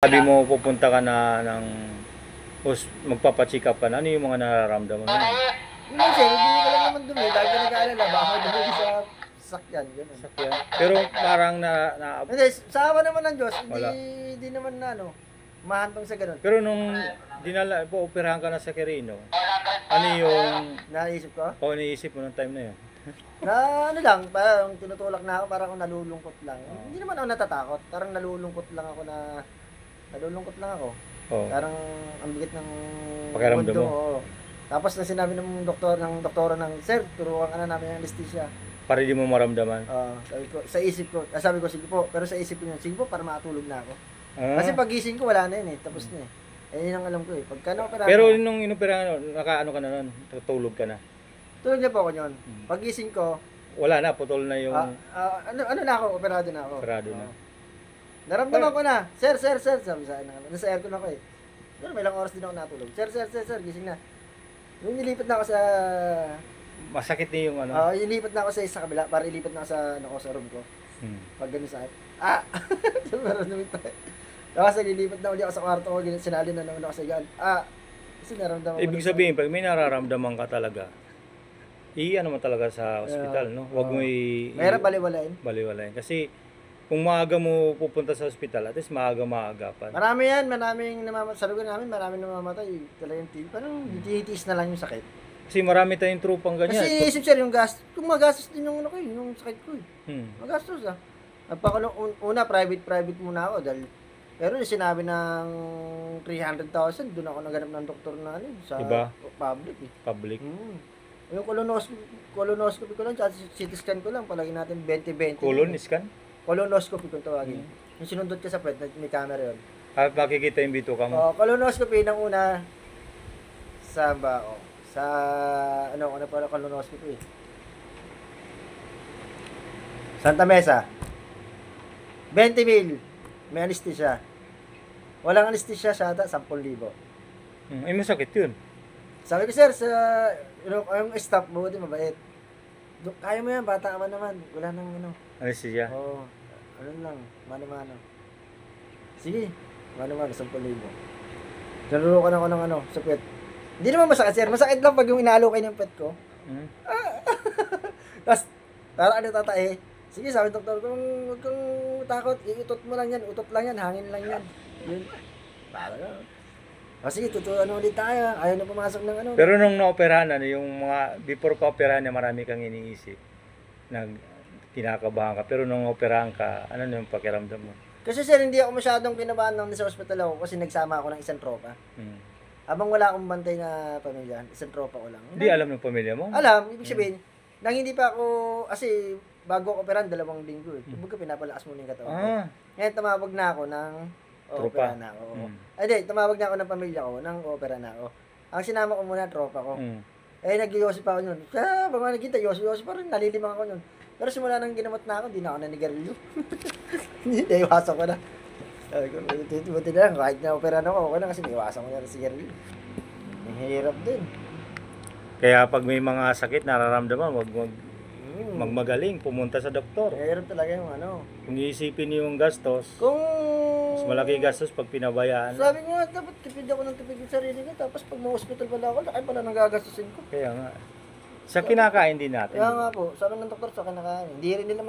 Sabi mo pupunta ka na ng magpapacheck up ka na, ano yung mga nararamdaman mo? Minsan, hindi ka lang naman dumi. Lagi ka nag-aalala, baka dumi sa sasakyan. Ganun. Sakyan. Pero parang Hindi, sa awa naman ng Diyos, Wala. hindi naman na mahantong sa ganun. pero nung dinala po operahan ka na sa Quirino, ano yung Naisip ko, iniisip mo nung time na yun? na lang, parang tinutulak na ako, parang nalulungkot lang. Hindi naman ako natatakot, parang nalulungkot lang ako. Oh. Parang ang bigat ng Pakiramdam mundo. mo? Oo. Tapos na sinabi ng doktora ng, sir, turuan ka na namin ng anesthesia. Para di mo maramdaman. Sabi ko, sa isip ko, sabi ko, sige po, pero sa isip ko yun, sige po, para makatulog na ako. Ah. Kasi pagising ko, wala na yun tapos na yun ang alam ko Pagka na-operahan Pero ako, nung inoperahan, nakaano ka na nun? Tutulog ka na? tulog na po ako yun. Pagising ko, Wala na, putol na yung ano na ako, operado na ako. operado na. Naramdaman ko na, sir, sabi sa akin, nasa aircon ako Pero may ilang oras din ako natulog. Sir, gising na. Nung nilipat na ako sa, Masakit na yung ano. ilipat na ako sa kabila, para ilipat na ako sa room ko. Pag ganun sa akin, meron naman tayo. Tapos nililipat na ulit ako sa kwarto ko, sinali na naman ako sa yan. Kasi naramdaman ko. Ibig sabihin, pag may nararamdaman ka talaga, ano mo talaga sa ospital, no? Huwag mo Mahirap baliwalain. baliwalain. Kasi kung maaga mo pupunta sa ospital, at least maagapan. Maraming namamatay. Sabi ko namin, maraming namamatay. Talagang parang titiis na lang yung sakit. Kasi marami tayong trupang ganyan. Kasi iniisip sir, yung kung magastos din yung yung sakit ko Magastos Una, private muna ako dahil pero yung sinabi ng 300,000, doon ako naganap ng doktor na sa Iba? public Public. Yung colonoscopy ko lang, at CT scan ko lang, palagi natin 20-20. Colon scan? Colonoscopy kung tawagin. Yung sinundot ka sa puwet, may camera yun. At makikita yung bituka mo. Colonoscopy ng una, sa colonoscopy. Santa Mesa. 20,000. May anesthesia. Walang anesthesia siya ata, 10,000. Ay, masakit yun. Sabi ko, sir, yung staff mo, mabait. Kaya mo yan, bata ka naman. Wala nang Anesthesia. Ano lang, mano-mano. Sige, mano-mano, 10,000. Narurukan ako ng sa puwet. Hindi naman masakit, sir. Masakit lang pag yung inaalokay ng puwet ko. Tapos, parang tatae. Sige, sabi ng doktor, huwag kang takot. Iutot mo lang yan. Utot lang yan. Hangin lang yan. Yun. Parang sige, ulit tayo. Ayaw na pumasok ng Pero nung naoperahan, yung mga before ka operahan na marami kang iniisip, kinakabahan ka. Pero nung operahan ka, ano yung pakiramdam mo? Kasi sir, hindi ako masyadong kinabahan nung sa hospital ako kasi nagsama ako ng isang tropa. Habang wala akong bantay na pamilya, isang tropa ko lang. Hindi alam ng pamilya mo? Alam, ibig sabihin, nang hindi pa ako, kasi bago ako operahan, 2 linggo Kumbaga pinapalakas muna yung katawan ko. Ngayon tumawag na ako ng opera na ako. Hindi, tumawag na ako ng pamilya ko, ng opera na ako. Ang sinama ko muna, tropa ko. Nag-yosip ako nun. Kaya, pag nagkita, yosip pa rin, nalilimang ako nun. Pero simula nang ginamot na ako, hindi na ako nanigarilyo. Hindi, iwasan ko na. Sabi ko, buti na lang, kahit na opera na ako, okay na kasi iwasan ko na ng sigarilyo. Mahirap din. Kaya pag may mga sakit nararamdaman, wag magmagaling, pumunta sa doktor. Mahirap talaga yung Kung iisipin yung gastos, Kung mas malaki gastos pag pinabayaan. sabi ko nga, dapat tipid ako ng tipid yung sarili ko. Tapos pag ma-hospital pala ako, laki pala nang gagastusin ko. Kaya nga. Sa kinakain din natin. Kaya nga po, sabi ng doktor sa kinakain. Hindi rin nila